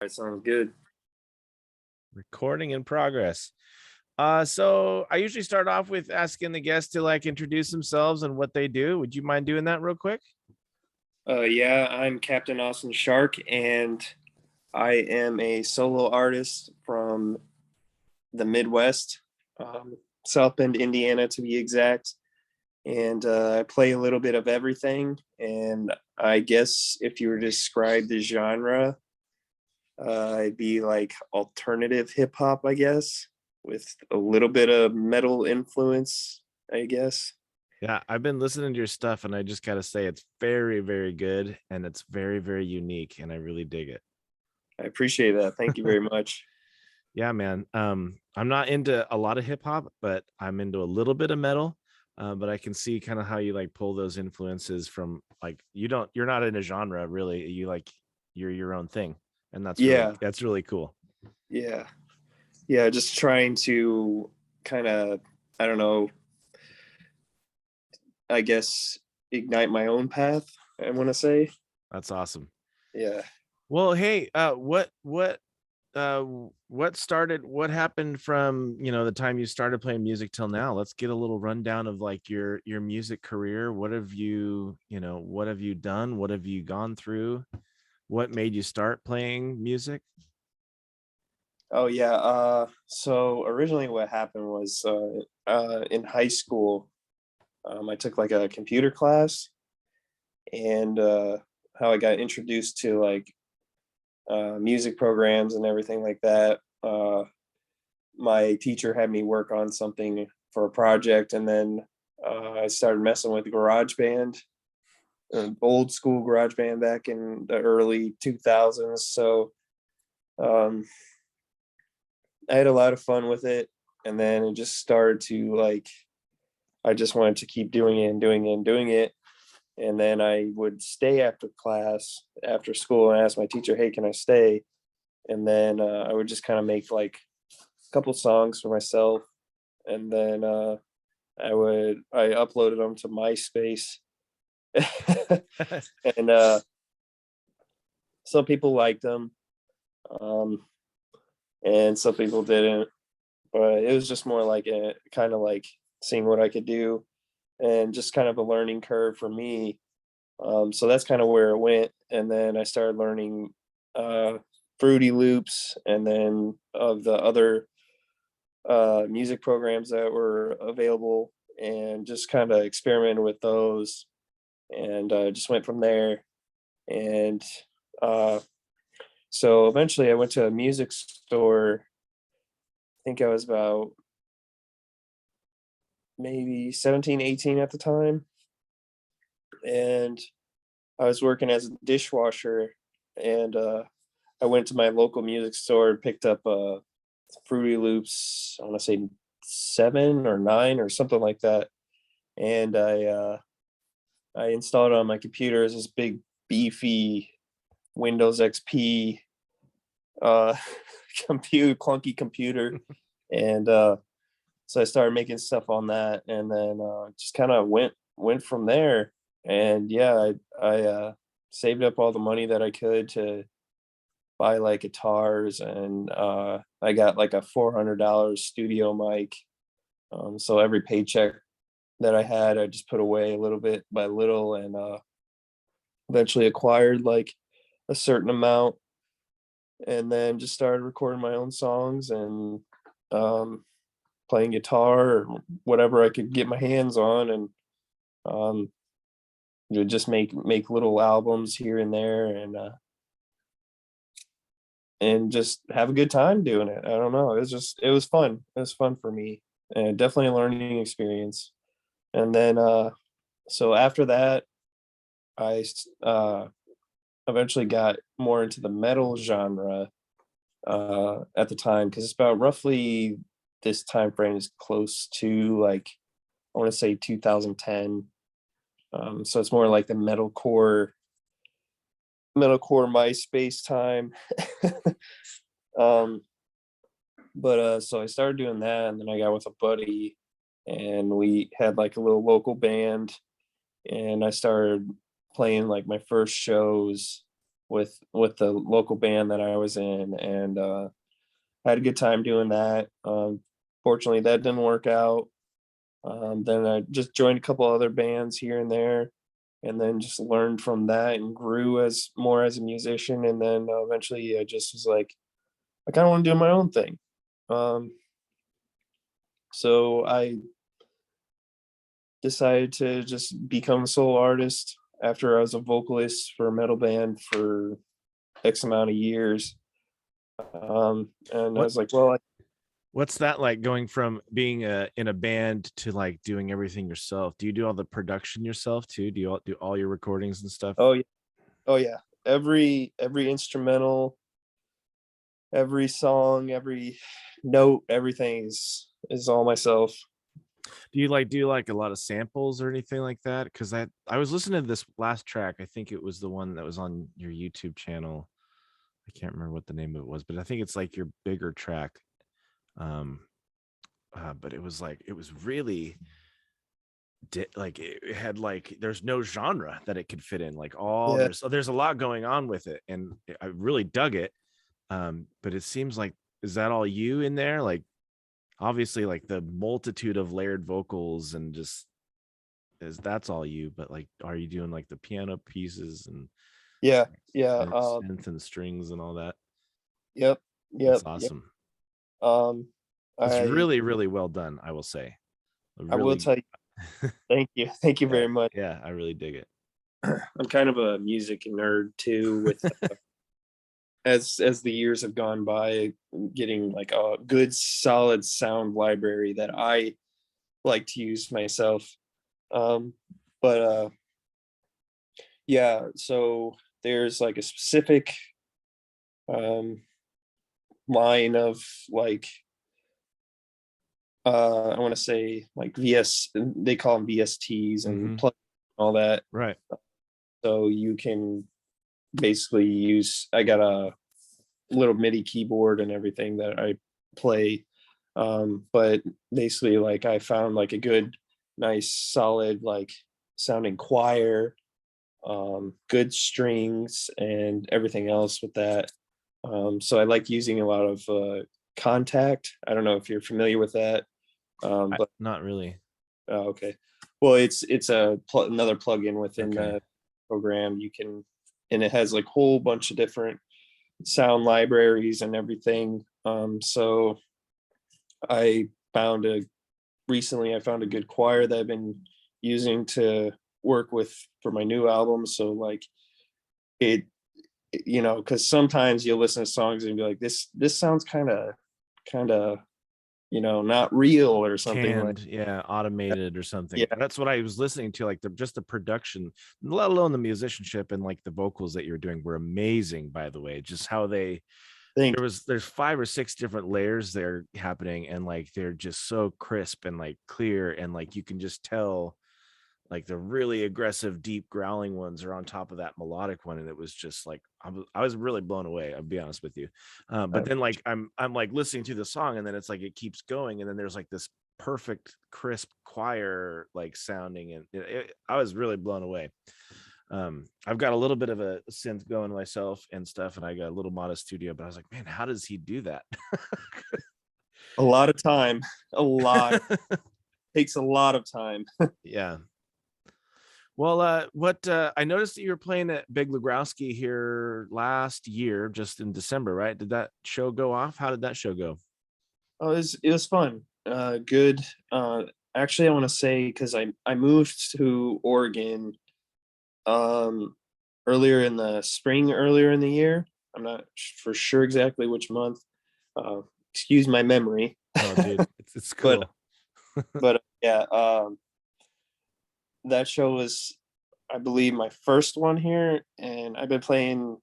That sounds good. Recording in progress. So I usually start off with asking the guests to like introduce themselves and what they do. Would you mind doing that real quick? Yeah, I'm Captain Austin Shark, and I am a solo artist from the Midwest, South Bend, Indiana, to be exact. And I play a little bit of everything. And I guess if you were to describe the genre, it'd be like alternative hip hop, I guess, with a little bit of metal influence, I guess. Yeah, I've been listening to your stuff and I just gotta say it's very, very good and it's very, very unique and I really dig it. I appreciate that. Thank you very much. Yeah, man. I'm not into a lot of hip hop, but I'm into a little bit of metal. But I can see kind of how you like pull those influences from like you're not in a genre really. You're your own thing. And Yeah, that's really cool. yeah. Yeah, just trying to kind of, I don't know, I guess ignite my own path, I want to say. That's awesome. Yeah. Well, hey, what happened from, the time you started playing music till now? Let's get a little rundown of like your music career. What have you done? What have you gone through? What made you start playing music? Oh, yeah. So originally what happened was in high school, I took like a computer class, and how I got introduced to like music programs and everything like that. My teacher had me work on something for a project, and then I started messing with GarageBand, old school GarageBand back in the early 2000s. So um, I had a lot of fun with it, and then it just started to like I just wanted to keep doing it and doing it and doing it. And then I would stay after class, after school, and ask my teacher, "Hey, can I stay?" And then I would just kind of make like a couple songs for myself, and then I uploaded them to MySpace, and some people liked them, um, and some people didn't. But it was just more like a kind of like seeing what I could do, and just kind of a learning curve for me. So that's kind of where it went, and then I started learning uh, Fruity Loops, and then of the other music programs that were available, and just kind of experimented with those, and just went from there. And uh, so eventually I went to a music store. I think I was about maybe 17, 18 at the time. And I was working as a dishwasher, and I went to my local music store and picked up Fruity Loops, I want to say 7 or 9 or something like that. And I installed it on my computer as this big beefy Windows XP uh, clunky computer, and so I started making stuff on that, and then just kind of went from there. And yeah, I saved up all the money that I could to buy like guitars, and I got like a $400 studio mic. So every paycheck that I had, I just put away a little bit by little, and eventually acquired like a certain amount, and then just started recording my own songs, and um, playing guitar or whatever I could get my hands on, and um, just make little albums here and there, and just have a good time doing it. I don't know. It was fun. It was fun for me, and definitely a learning experience. And then so after that, I eventually got more into the metal genre at the time, because it's about roughly this time frame is close to like I want to say 2010. So it's more like the metalcore MySpace time. um, but so I started doing that, and then I got with a buddy, and we had like a little local band, and I started playing like my first shows with the local band that I was in, and had a good time doing that. Fortunately, that didn't work out. Then I just joined a couple other bands here and there, and then just learned from that and grew as more as a musician. And then eventually, I just was like, I kind of want to do my own thing. Um, so I decided to just become a solo artist after I was a vocalist for a metal band for X amount of years. And I What was like, well, what's that like, going from being in a band to like doing everything yourself? Do you do all the production yourself too? Do you do all your recordings and stuff? oh yeah, oh yeah. Every instrumental, every song, every note, everything is all myself. Do you like a lot of samples or anything like that? Because I was listening to this last track. I think it was the one that was on your YouTube channel. I can't remember what the name of it was, but I think it's like your bigger track. Um, but it was like, it was really like it had like, there's no genre that it could fit in. Like all Yeah, there's a lot going on with it, and I really dug it. But it seems like, is that all you in there? Like obviously like the multitude of layered vocals and just, is that's all you, but like are you doing like the piano pieces and yeah, yeah. synth and strings and all that? Yep, That's yep, yep. awesome. Um, It's I really, really well done, I will say. I will Really tell you, thank you, thank you yeah, very much. yeah, I really dig it. I'm kind of a music nerd too. With as the years have gone by, getting like a good solid sound library that I like to use myself. Um, but yeah, so there's like a specific um line of like I want to say like VS, they call them VSTs and Hmm. plug all that. Right. So you can basically use, I got a little MIDI keyboard and everything that I play. But basically like I found like a good, nice, solid, like sounding choir, good strings and everything else with that. So I like using a lot of Contact. I don't know if you're familiar with that. But Not really. oh, okay. Well, it's another plugin within Okay. the program. You can, and it has like a whole bunch of different sound libraries and everything. So I found a recently I found a good choir that I've been using to work with for my new album. So like it, because sometimes you'll listen to songs and be like, this sounds kind of not real or something like. Canned, yeah, automated or something. Yeah, That's what I was listening to, like just the production, let alone the musicianship, and like the vocals that you're doing were amazing, by the way. Just how think there's 5 or 6 different layers there happening, and like they're just so crisp and like clear, and like you can just tell like the really aggressive deep growling ones are on top of that melodic one, and it was just like I was really blown away, I'll be honest with you. I But then like I'm like listening to the song, and then it's like it keeps going, and then there's like this perfect crisp choir like sounding, and I was really blown away. I've got a little bit of a synth going myself and stuff, and I got a little modest studio, but I was like, man, how does he do that? a lot of time, a lot takes a lot of time. Yeah. Well, what I noticed that you were playing at Big Legrowski here last year, just in December, right? Did that show go off? How did that show go? Oh, it was fun. Good. Actually, I want to say because I moved to Oregon um earlier in the spring, earlier in the year. I'm not for sure exactly which month. Uh, Excuse my memory. Oh, dude, it's but cool. yeah, that show was, I believe, my first one here, and I've been playing.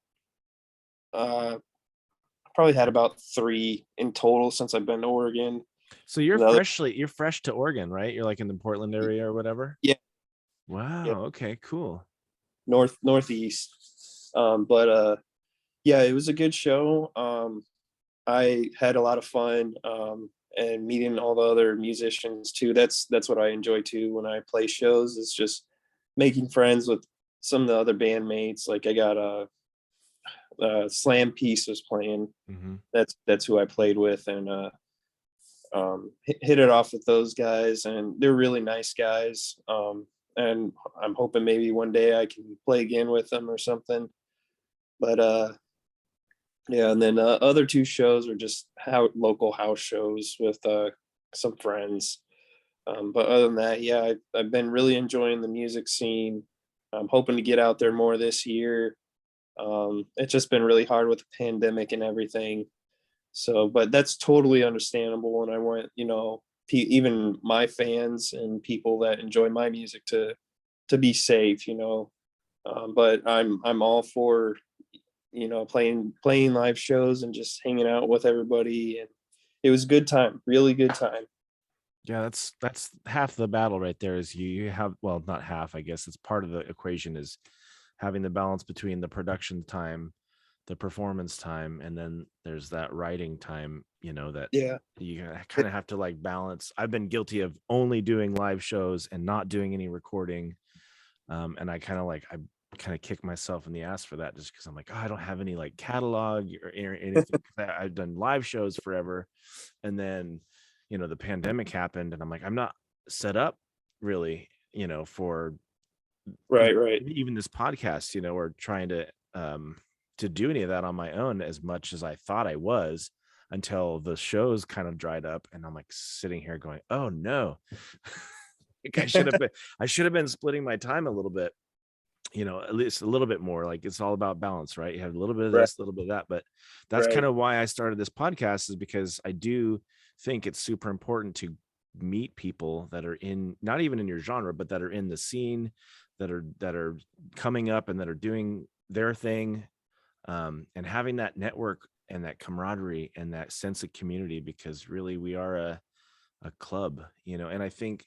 Probably had about three in total since I've been to Oregon. So The other, you're fresh to Oregon, right? You're like in the Portland area or whatever. yeah, yeah, Wow. Okay. Cool. northeast. But yeah, it was a good show. I had a lot of fun, and meeting all the other musicians too. That's what I enjoy too when I play shows. It's just making friends with some of the other bandmates. Like I got Slam Piece was playing. Mhm. That's who I played with, and hit it off with those guys, and they're really nice guys. And I'm hoping maybe one day I can play again with them or something. But yeah, and then other two shows are just local house shows with some friends. But other than that, yeah, I've been really enjoying the music scene. I'm hoping to get out there more this year. It's just been really hard with the pandemic and everything. So, but that's totally understandable. And I want, even my fans and people that enjoy my music to be safe, but I'm all for, playing live shows and just hanging out with everybody. And it was a good time, really good time. Yeah, that's half the battle right there. Is you have, well, not half, I guess it's part of the equation, is having the balance between the production time, the performance time, and then there's that writing time, that Yeah. you kind of have to like balance. I've been guilty of only doing live shows and not doing any recording. And I kind of kick myself in the ass for that, just because I'm like, oh, I don't have any like catalog or anything. I've done live shows forever. And then, the pandemic happened, and I'm like, I'm not set up really, for Right, right, even this podcast, or trying to do any of that on my own as much as I thought I was, until the shows kind of dried up, and I'm like sitting here going, oh no. Like I should have been splitting my time a little bit, at least a little bit more. Like, it's all about balance, right? You have a little bit of right, this, a little bit of that. But that's kind right, of why I started this podcast, is because I do think it's super important to meet people that are in, not even in your genre, but that are in the scene, that are coming up and that are doing their thing, and having that network and that camaraderie and that sense of community, because really we are a club, and I think,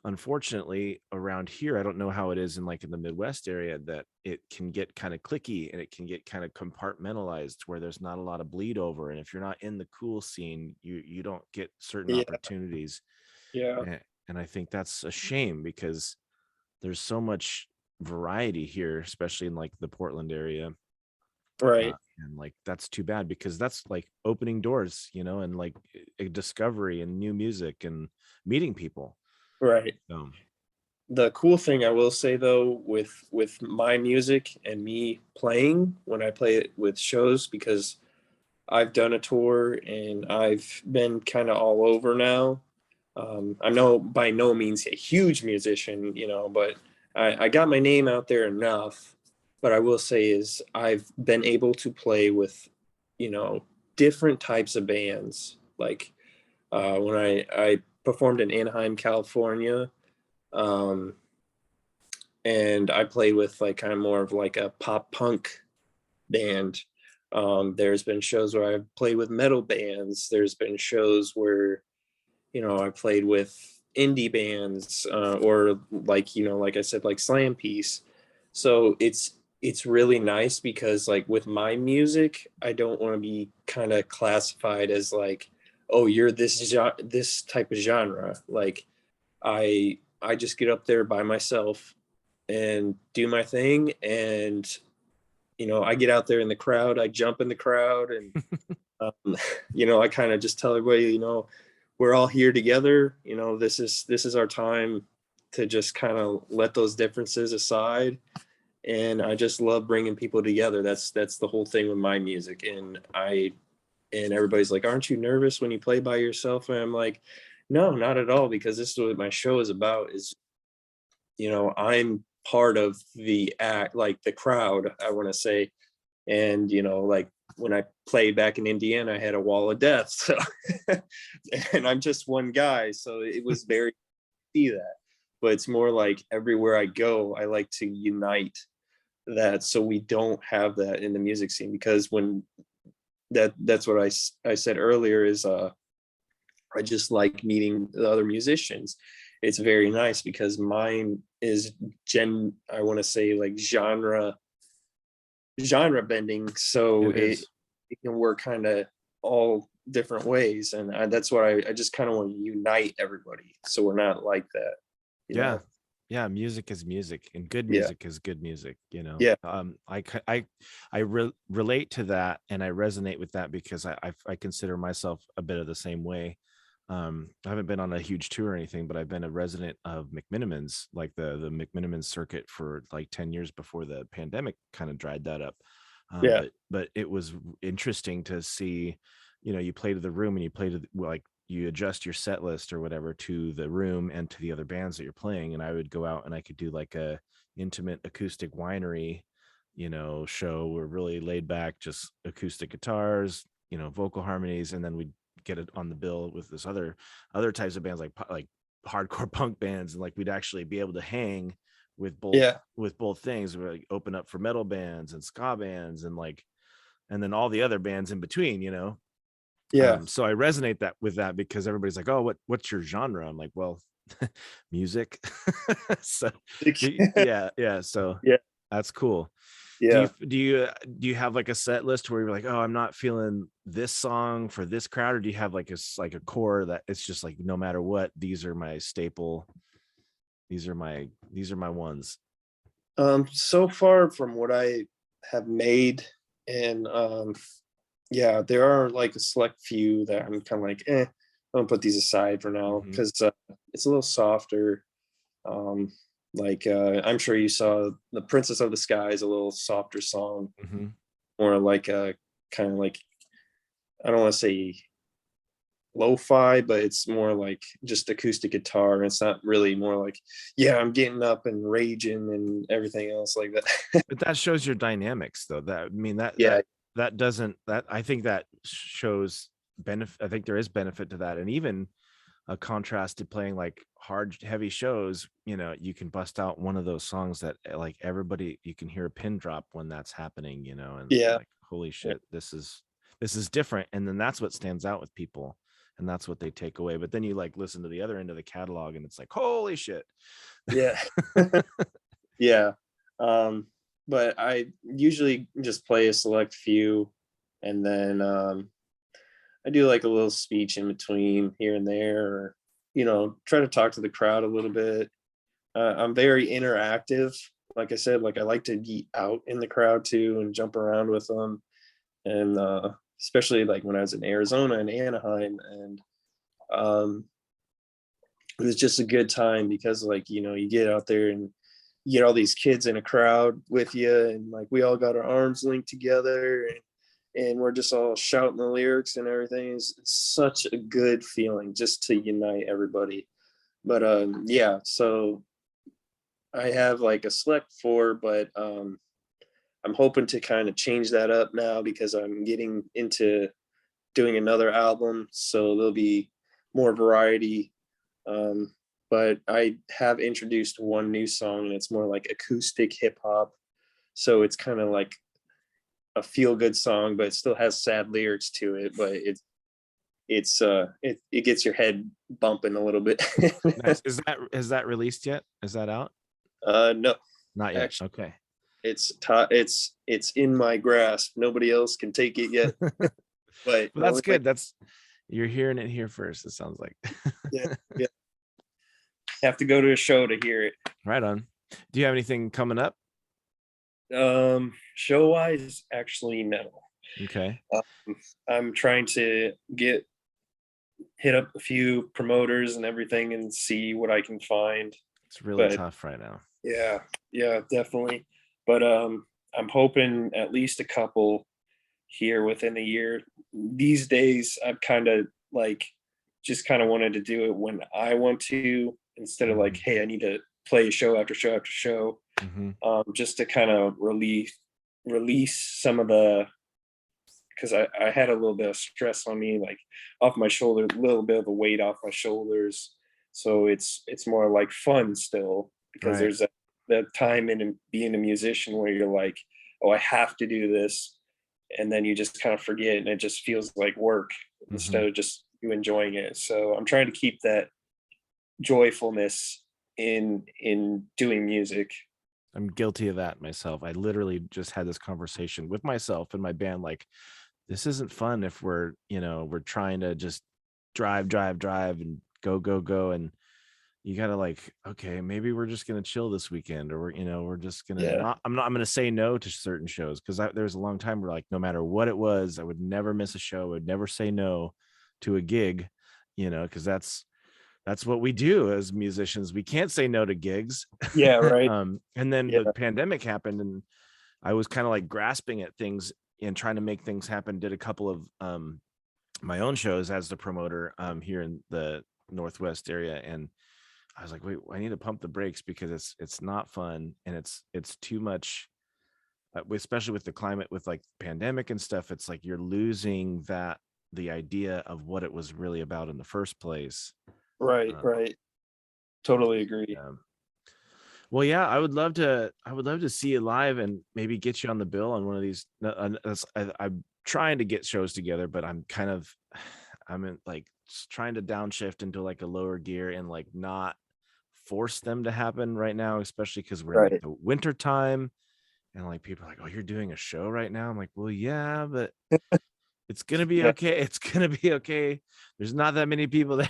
unfortunately, around here, I don't know how it is in the Midwest area, that it can get kind of clicky and it can get kind of compartmentalized, where there's not a lot of bleed over, and if you're not in the cool scene, you don't get certain yeah, opportunities. yeah, And I think that's a shame, because there's so much variety here, especially in like the Portland area. right, And like, that's too bad, because that's like opening doors, and like a discovery and new music and meeting people. right. So The cool thing I will say though, with my music and me playing when I play it with shows, because I've done a tour and I've been kind of all over now. I'm by no means a huge musician, but I got my name out there enough. But I will say is I've been able to play with, you know, different types of bands. Like when I performed in Anaheim, California, um, and I played with like kind of more of like a pop punk band. There's been shows where I've played with metal bands. There's been shows where, I played with indie bands, or like, like I said, like Slam Piece. So it's really nice because like with my music, I don't want to be kind of classified as like, oh, you're this type of genre. Like I just get up there by myself and do my thing, and I get out there in the crowd, I jump in the crowd, and um, I kind of just tell everybody, we're all here together. This is our time to just kind of let those differences aside. And I just love bringing people together. That's the whole thing with my music. And everybody's like, aren't you nervous when you play by yourself? And I'm like, no, not at all, because this is what my show is about. Is I'm part of the act, like the crowd, I want to say. And like when I played back in Indiana, I had a wall of death. So and I'm just one guy, so it was very see that. But it's more like everywhere I go, I like to unite that, so we don't have that in the music scene. Because when that's what I said earlier, is I just like meeting the other musicians. It's very nice because mine is I want to say like genre bending, so it it, is. it can work kind of all different ways. And that's what I just kind of want to unite everybody, so we're not like that, you Yeah. know Yeah, music is music, and good Yeah, music is good music, you know? yeah, Relate to that, and I resonate with that because I consider myself a bit of the same way. I haven't been on a huge tour or anything, but I've been a resident of McMinimans, like the McMiniman circuit for like 10 years before the pandemic kind of dried that up. yeah, But it was interesting to see, you know, you play to the room and you play to like you adjust your set list or whatever to the room and to the other bands that you're playing. And I would go out and I could do like a intimate acoustic winery, you know, show where really laid back, just acoustic guitars, you know, vocal harmonies, and then we'd get it on the bill with this other types of bands like hardcore punk bands, and like we'd actually be able to hang yeah, with both things. We like open up for metal bands and ska bands and like and then all the other bands in between, you know. yeah. So I resonate that with that because everybody's like, oh, what's your genre? I'm like, well, music. So yeah, so Yeah, that's cool. do you yeah. do you do you have like a set list where you're like, oh, I'm not feeling this song for this crowd, or do you have like like a core that it's just like no matter what, these are my staple, these are my ones? So far from what I have made, and yeah, there are like a select few that I'm kind of like, I'm gonna put these aside for now Hmm. because it's a little softer. Um, like I'm sure you saw the Princess of the Sky is a little softer song, Hmm. more like a kind of like, I don't want to say lo-fi, but it's more like just acoustic guitar. It's not really more like, yeah, I'm getting up and raging and everything else like that. But that shows your dynamics though. That I mean Yeah, that doesn't that I think that shows benefit. I think there is benefit to that. And even a contrast to playing like hard heavy shows, you know, you can bust out one of those songs that like everybody, you can hear a pin drop when that's happening, you know, and yeah, like holy yeah, shit, this is different. And then that's what stands out with people, and that's what they take away. But then you like listen to the other end of the catalog and it's like holy shit. yeah. Yeah. Um, but I usually just play a select few, and then I do like a little speech in between here and there, or try to talk to the crowd a little bit. I'm very interactive. Like I said, like I like to be out in the crowd too and jump around with them, and especially like when I was in Arizona and Anaheim, and um, it was just a good time because like you get out there and you get all these kids in a crowd with you, and like we all got our arms linked together, and we're just all shouting the lyrics and everything. It's such a good feeling just to unite everybody. But yeah, so I have like a select four, but I'm hoping to kind of change that up now because I'm getting into doing another album, so there'll be more variety. um, but I have introduced one new song, and it's more like acoustic hip hop. So it's kind of like a feel good song, but it still has sad lyrics to it. But it gets your head bumping a little bit. Nice. Is that released yet? Is that out? No, Not yet. actually, Okay. it's in my grasp. Nobody else can take it yet. But But the that's only way, good. That's You're hearing it here first, it sounds like. yeah, yeah, have to go to a show to hear it. Right on. Do you have anything coming up? Show wise, actually, no. Okay. I'm trying to hit up a few promoters and everything and see what I can find. It's really But tough right now. yeah, yeah, definitely. But I'm hoping at least a couple here within a year. These days, I've kind of like just kind of wanted to do it when I want to, instead of like, Mhm. hey, I need to play show after show after show, Mhm. just to kind of release some of the, because I had a little bit of stress on me, like off my shoulder, a little bit of the weight off my shoulders. So it's more like fun still, because Right. there's that time in being a musician where you're like, oh, I have to do this, and then you just kind of forget, and it just feels like work instead Mhm. of just you enjoying it. So I'm trying to keep that joyfulness in doing music. I'm guilty of that myself. I literally just had this conversation with myself and my band, like, this isn't fun if we're, you know, we're trying to just drive and go, and you gotta like, okay, maybe we're just gonna chill this weekend, or we're just gonna Yeah. not. I'm gonna say no to certain shows, because there's a long time where like no matter what it was, I would never miss a show. I would never say no to a gig, because that's what we do as musicians. We can't say no to gigs. Yeah. Right. And then Yeah. the pandemic happened, and I was kind of like grasping at things and trying to make things happen. Did a couple of my own shows as the promoter here in the Northwest area, and I was like, wait, I need to pump the brakes, because it's not fun, and it's too much, especially with the climate, with like pandemic and stuff. It's like you're losing the idea of what it was really about in the first place. Right. Um, Right. Totally agree. yeah. Well, yeah, I would love to see you live and maybe get you on the bill on one of these. I'm trying to get shows together, but I'm in like trying to downshift into like a lower gear and like not force them to happen right now, especially because we're in like Right. the winter time, and like people are like, "Oh, you're doing a show right now?" I'm like, "Well, yeah, but it's gonna be Yeah. okay. It's gonna be okay. There's not that many people there."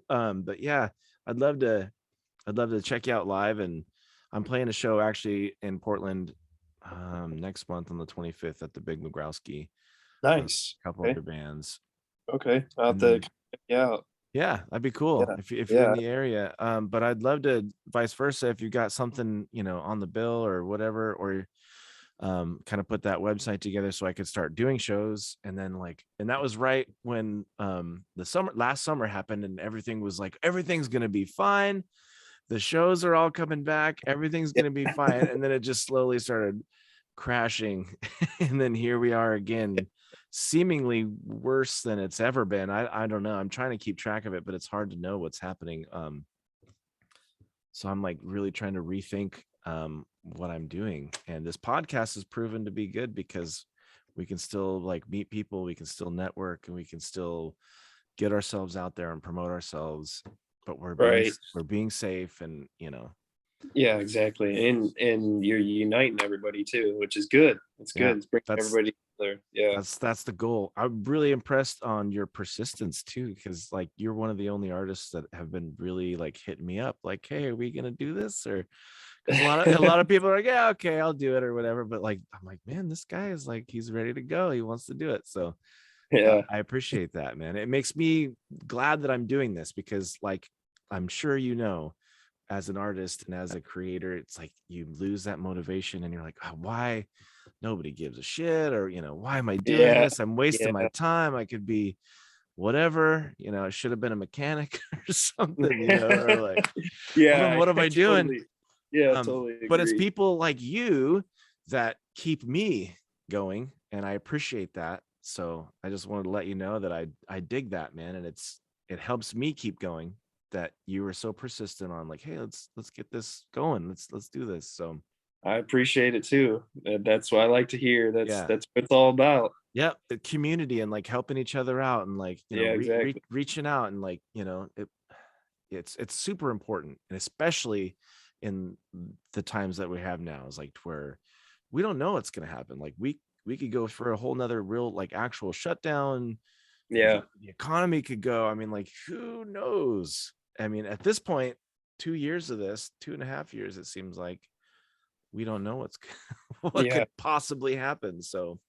But yeah, I'd love to I'd love to check you out live, and I'm playing a show actually in Portland next month on the 25th at the Big Mugrowski with Nice. a couple Okay. other bands. Okay. I'll have And to then check you out. yeah, that'd be cool Yeah. if you're in Yeah. the area. But I'd love to vice versa, if you got something, on the bill or whatever, or kind of put that website together so I could start doing shows. And then and that was right when the last summer happened, and everything was like, everything's gonna be fine. The shows are all coming back. Everything's Yeah. gonna be fine. And then it just slowly started crashing. And then here we are again, seemingly worse than it's ever been. I don't know. I'm trying to keep track of it, but it's hard to know what's happening. So I'm like really trying to rethink what I'm doing. And this podcast has proven to be good, because we can still like meet people, we can still network, and we can still get ourselves out there and promote ourselves, but Right. we're being safe, and Yeah, exactly. And you're uniting everybody too, which is good. It's yeah, good. It's bringing that's everybody together. Yeah. that's the goal. I'm really impressed on your persistence too, because like you're one of the only artists that have been really like hitting me up like, hey, are we gonna do this? Or because a lot of people are like, yeah, okay, I'll do it or whatever, but like I'm like, man, this guy is like, he's ready to go, he wants to do it. So Yeah. I appreciate that, man. It makes me glad that I'm doing this, because like I'm sure as an artist and as a creator, it's like you lose that motivation, and you're like, oh, why nobody gives a shit, or why am I doing Yeah. this? I'm wasting my Yeah. time. I could be whatever, I should have been a mechanic or something, or like Yeah. what am I I doing? totally. Yeah, totally But it's agree. people like you that keep me going, and I appreciate that. So I just wanted to let you know that I dig that, man, and it helps me keep going, that you were so persistent on like, hey, let's get this going. Let's do this. So I appreciate it too. That's what I like to hear. yeah. That's what it's all about. Yeah, the community, and like helping each other out, and like, Yeah, exactly. reaching out, and like, it's super important, and especially in the times that we have now, is like where we don't know what's going to happen. Like we could go for a whole nother real like actual shutdown. Yeah. The economy could go, I mean, like, who knows? I mean, at this point, 2 years of this, 2.5 years, it seems like we don't know what Yeah. could possibly happen. So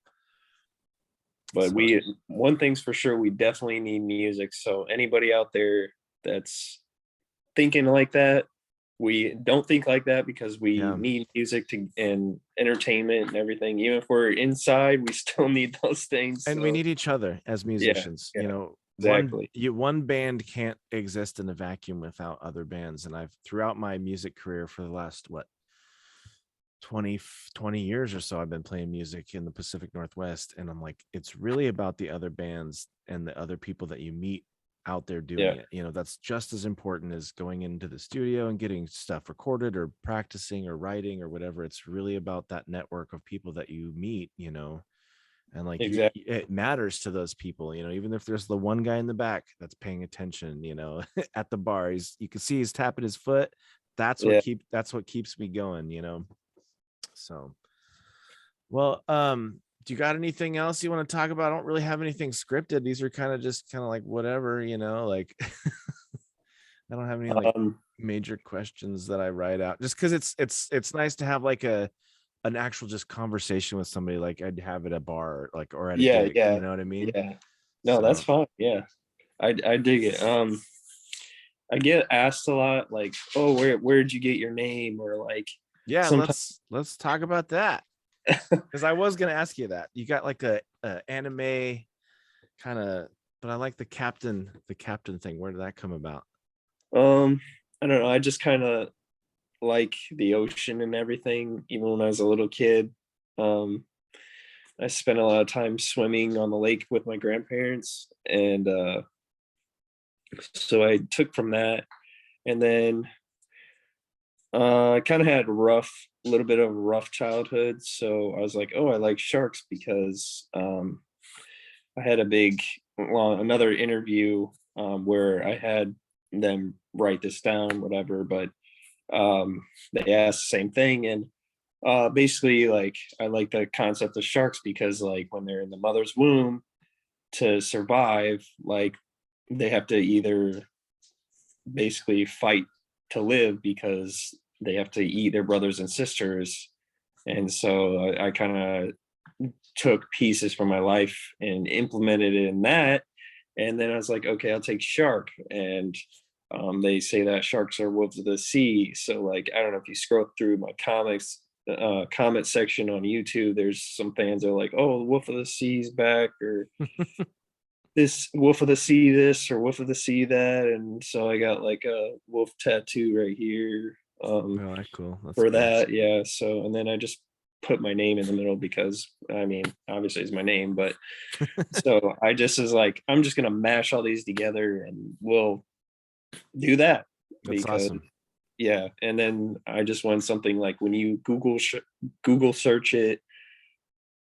But one thing's for sure, we definitely need music. So anybody out there that's thinking like that, we don't think like that, because we yeah. need music to and entertainment and everything. Even if we're inside, we still need those things. And we So need each other as yeah, musicians. yeah, exactly. One band can't exist in a vacuum without other bands. And I've, throughout my music career for the last 20 years or so, I've been playing music in the Pacific Northwest, and I'm like, it's really about the other bands and the other people that you meet out there doing Yeah, it. That's just as important as going into the studio and getting stuff recorded or practicing or writing or whatever. It's really about that network of people that you meet, and like exactly. it matters to those people, even if there's the one guy in the back that's paying attention, at the bar, you can see he's tapping his foot. Yeah. That's what keeps me going, so well, do you got anything else you want to talk about? I don't really have anything scripted. These are kind of just kind of like whatever, like I don't have any like Um, major questions that I write out, just because it's nice to have like an actual just conversation with somebody like I'd have at a bar, like, or at a yeah, gig. You yeah, know what I mean? yeah. No, that's So fine. Yeah, I dig it. I get asked a lot, like, "Oh, where'd you get your name?" Or like, yeah, sometimes, let's talk about that, because I was gonna ask you that. You got like a anime kind of, but I like the captain thing. Where did that come about? um, I don't know. I just kind of like the ocean and everything. Even when I was a little kid, um, I spent a lot of time swimming on the lake with my grandparents, and so I took from that, and then I kind of had a little bit of a rough childhood. So I was like, oh, I like sharks because I had another interview where I had them write this down, whatever, but they asked the same thing. And basically, like, I like the concept of sharks because, like, when they're in the mother's womb to survive, like, they have to either basically fight to live because they have to eat their brothers and sisters. And so I kind of took pieces from my life and implemented it in that. And then I was like, okay, I'll take shark. And they say that sharks are wolves of the sea. So, like, I don't know if you scroll through my comment section on YouTube, there's some fans that are like, oh, Wolf of the Sea's back, or this Wolf of the Sea this, or Wolf of the Sea that. And so I got like a wolf tattoo right here Oh, that's cool. That's for cool. that. Yeah. So, and then I just put my name in the middle because, I mean, obviously it's my name, but so I just is like, I'm just gonna mash all these together and we'll do that That's because, awesome. yeah. And then I just want something like when you Google search it,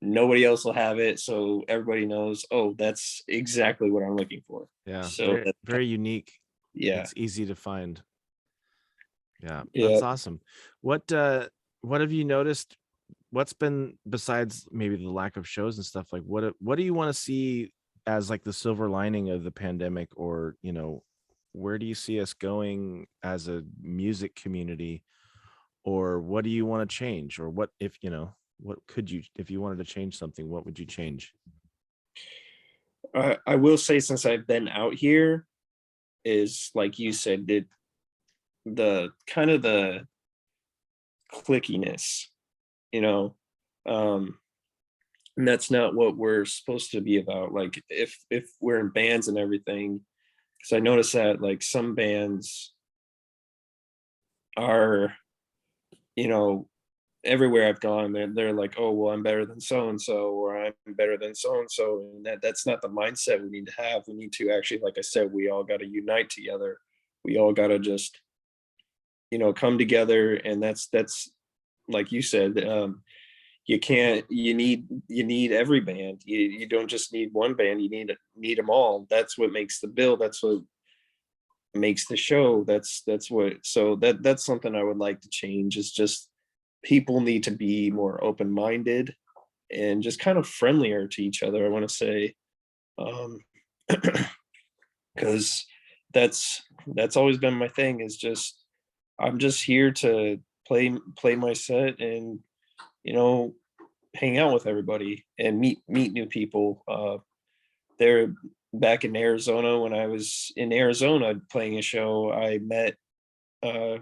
nobody else will have it, so everybody knows, oh, that's exactly what I'm looking for. Yeah, So very that, very unique. yeah, It's easy to find. Yeah, yeah. that's awesome. What have you noticed? What's been, besides maybe the lack of shows and stuff, like what do you want to see as like the silver lining of the pandemic, or where do you see us going as a music community, or what do you want to change, or what if what could you, if you wanted to change something, what would you change? I will say, since I've been out here, is like you said, the kind of the clickiness, you know, um, and that's not what we're supposed to be about. Like, if we're in bands and everything, because I noticed that like some bands are, you know, everywhere I've gone, they're like, oh, well, I'm better than so and so, or I'm better than so and so, and that's not the mindset we need to have. We need to actually, like I said, we all got to unite together. We all got to just, come together, and that's like you said, you can't. You need every band. You don't just need one band. You need them all. That's what makes the bill. That's what makes the show. That's what. So that's something I would like to change. Is just people need to be more open minded and just kind of friendlier to each other. I want to say, um, because that's always been my thing. Is just I'm just here to play my set and you know hang out with everybody and meet new people. There back in Arizona, when I was in Arizona playing a show, I met uh,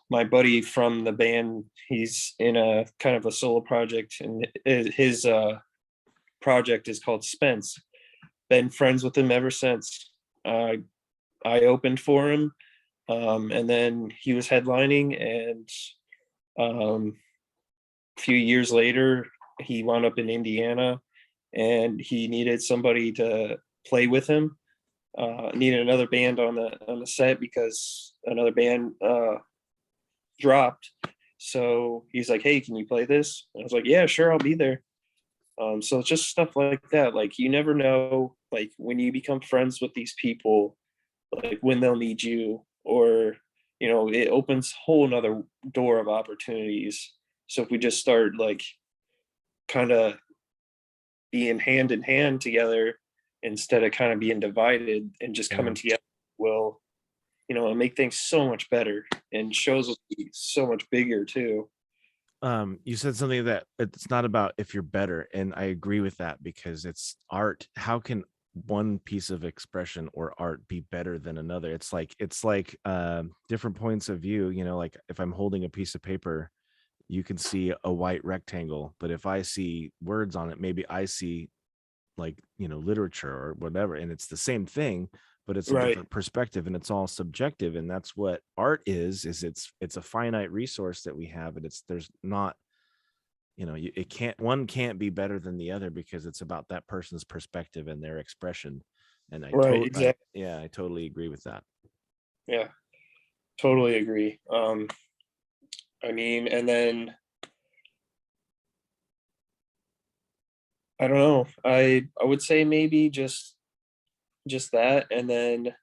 my buddy from the band. He's in a kind of a solo project, and his project is called Spence. Been friends with him ever since. I opened for him, and then he was headlining, and um, a few years later, he wound up in Indiana, and he needed somebody to play with him. Needed another band on the set because another band dropped. So he's like, "Hey, can you play this?" And I was like, "Yeah, sure, I'll be there." So it's just stuff like that. Like, you never know, like, when you become friends with these people, like when they'll need you, or it opens whole another door of opportunities. So if we just start like kind of being hand in hand together instead of kind of being divided and just Yeah. coming together, well, and make things so much better, and shows will be so much bigger too. You said something that it's not about if you're better, and I agree with that because it's art. How can one piece of expression or art be better than another? It's like different points of view, like if I'm holding a piece of paper, you can see a white rectangle, but if I see words on it, maybe I see like literature or whatever, and it's the same thing, but it's a Right. different perspective, and it's all subjective, and that's what art is it's a finite resource that we have, and it's there's not it can't one can't be better than the other because it's about that person's perspective and their expression. And Right. Exactly. I totally agree with that. Yeah. Totally agree. I mean, and then I don't know. I would say maybe just that, and then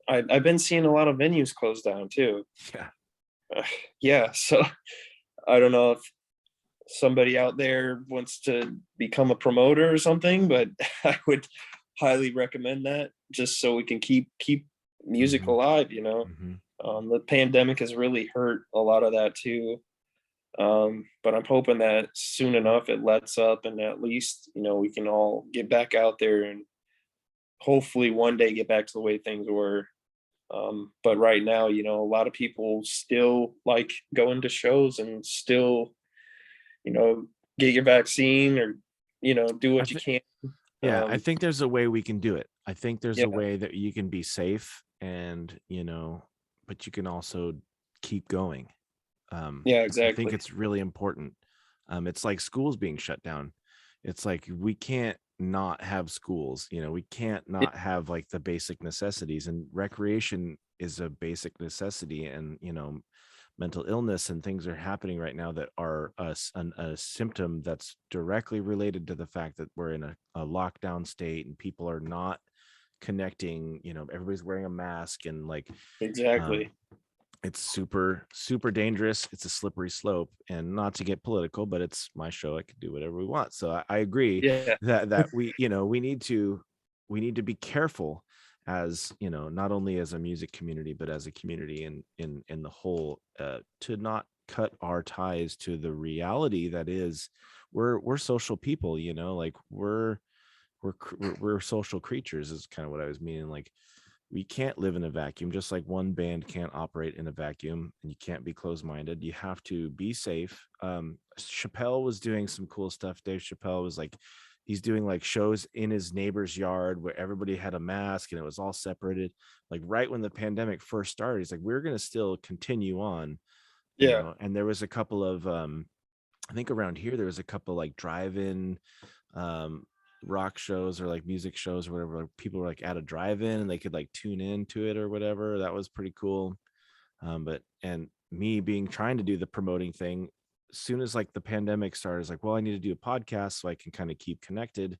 I've been seeing a lot of venues close down too. Yeah. Yeah, so I don't know if somebody out there wants to become a promoter or something, but I would highly recommend that just so we can keep music Hmm. alive. Hmm. The pandemic has really hurt a lot of that too. But I'm hoping that soon enough it lets up, and at least we can all get back out there and hopefully one day get back to the way things were. But right now, a lot of people still like going to shows and still, you know, get your vaccine, or do I what you think can. Yeah, I Um, think there's a way we can do it. I think there's a yeah, way that you can be safe and but you can also keep going. yeah, I think exactly. it's really important. It's like schools being shut down. It's like we can't not have schools. We can't Yeah, not have like the basic necessities, and recreation is a basic necessity. And mental illness and things are happening right now that are a symptom that's directly related to the fact that we're in a lockdown state and people are not connecting. Everybody's wearing a mask, and like um, exactly. it's super super dangerous. It's a slippery slope, and not to get political, but it's my show. I can do whatever we want. So I agree Yeah, that we need to be careful as not only as a music community but as a community in the whole, to not cut our ties to the reality that is we're social people. Like we're social creatures is kind of what I was meaning. Like we can't live in a vacuum, just like one band can't operate in a vacuum, and you can't be closed-minded. You have to be safe. Chappelle was doing some cool stuff. Dave Chappelle was like, he's doing like shows in his neighbor's yard where everybody had a mask and it was all separated. Like right when the pandemic first started, he's like, we're going to still continue on, yeah, and there was a couple of I think around here there was a couple like drive-in um rock shows or like music shows or whatever. Like people were like at a drive-in and they could like tune in to it or whatever. That was pretty cool. But and me being trying to do the promoting thing, as soon as like the pandemic started, it's like, well, I need to do a podcast so I can kind of keep connected.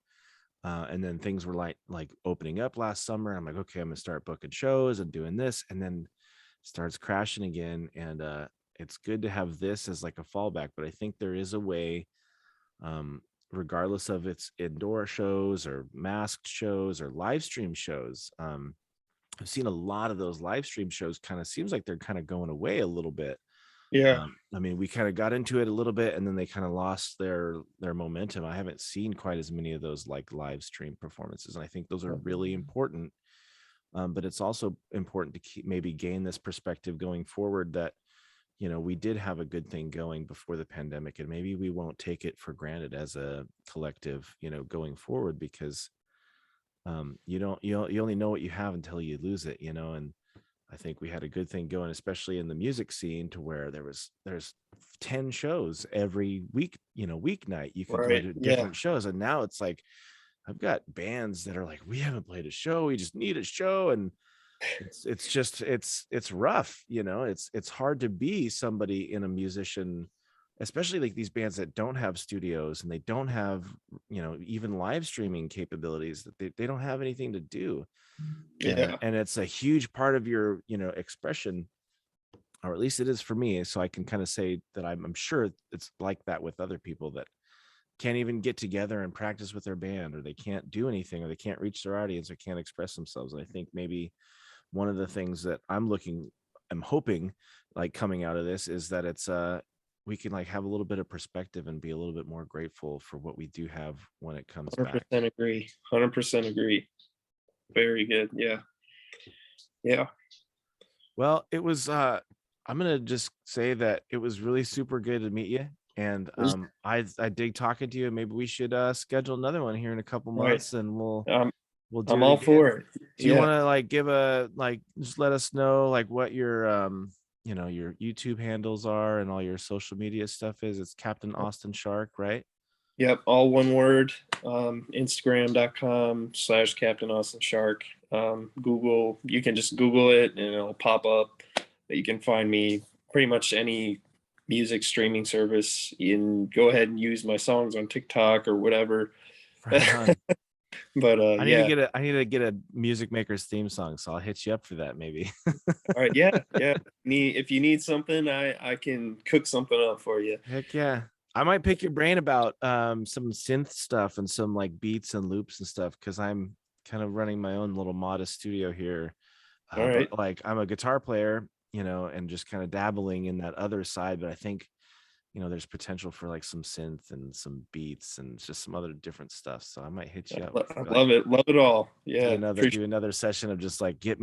And then things were like opening up last summer. I'm like, okay, I'm gonna start booking shows and doing this, and then starts crashing again. And it's good to have this as like a fallback, but I think there is a way, um, regardless of its indoor shows or masked shows or live stream shows. I've seen a lot of those live stream shows kind of seems like they're kind of going away a little bit. yeah. I mean, we kind of got into it a little bit and then they kind of lost their momentum. I haven't seen quite as many of those like live stream performances, and I think those are really important. But it's also important to keep maybe gain this perspective going forward that we did have a good thing going before the pandemic, and maybe we won't take it for granted as a collective going forward, because you only know what you have until you lose it. And I think we had a good thing going, especially in the music scene, to where there's 10 shows every week, weeknight you could go Right. to Yeah. different shows, and now it's like I've got bands that are like, we haven't played a show, we just need a show. And it's just it's rough. It's hard to be somebody in a musician, especially like these bands that don't have studios and they don't have even live streaming capabilities, that they don't have anything to do. and Yeah. and it's a huge part of your expression, or at least it is for me. So I can kind of say that I'm sure it's like that with other people, that can't even get together and practice with their band, or they can't do anything, or they can't reach their audience, or can't express themselves. And I think maybe one of the things that I'm hoping like coming out of this is that it's we can like have a little bit of perspective and be a little bit more grateful for what we do have when it comes back. 100% agree. 100% agree. Very good. Yeah. Yeah. Well, it was I'm gonna just say that it was really super good to meet you. And I dig talking to you. Maybe we should schedule another one here in a couple All right. months, and we'll I'm do it all again. for it. Do you Yeah. want to like give a like just let us know like what your your YouTube handles are and all your social media stuff is? It's Captain Austin Shark, right? Yep. All one word. Instagram.com/CaptainAustinShark. Google, you can just Google it and it'll pop up. You can find me pretty much any music streaming service. You can go ahead and use my songs on TikTok or whatever. Right on. But I need yeah. to get a Music Maker's theme song, so I'll hit you up for that maybe. All right. Yeah. Yeah. If you need something, I can cook something up for you. Heck yeah. I might pick your brain about some synth stuff and some like beats and loops and stuff, because I'm kind of running my own little modest studio here. All right. But like I'm a guitar player, and just kind of dabbling in that other side. But I think, there's potential for like some synth and some beats and just some other different stuff. So I might hit you up. I Like, love it. Love it all. do Yeah. another session of just like get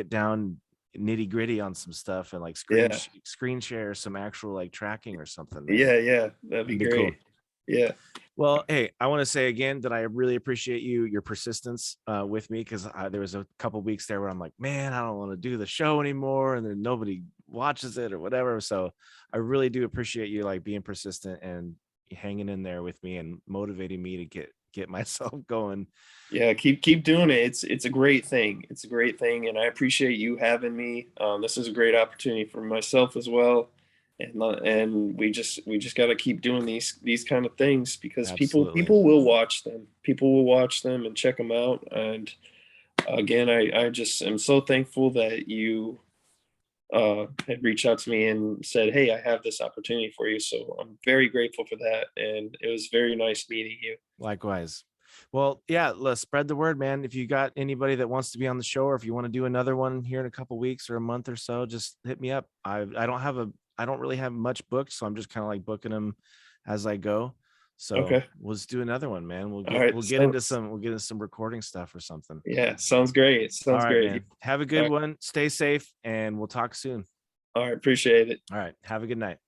down nitty gritty on some stuff, and like Yeah. screen share some actual like tracking or something, man. Yeah. Yeah. That'd be That'd be cool. great. Yeah. Well, hey, I want to say again that I really appreciate your persistence with me, because there was a couple weeks there where I'm like, man, I don't want to do the show anymore, and then nobody watches it or whatever. So I really do appreciate you like being persistent and hanging in there with me and motivating me to get myself going. Yeah, keep doing it. It's a great thing. It's a great thing, and I appreciate you having me. This is a great opportunity for myself as well, and we just got to keep doing these kind of things, because Absolutely. people will watch them. People will watch them and check them out. And again, I just am so thankful that you had reached out to me and said, "Hey, I have this opportunity for you." So I'm very grateful for that, and it was very nice meeting you. Likewise. Well, yeah, let's spread the word, man. If you got anybody that wants to be on the show, or if you want to do another one here in a couple weeks or a month or so, just hit me up. I don't really have much booked, so I'm just kind of like booking them as I go. So Okay. we'll just do another one, man. All right. We'll get into some recording stuff or something. Yeah, sounds great. All Sounds right, great. man. Have a All good right. one. Stay safe, and we'll talk soon. All right. Appreciate it. All right. Have a good night.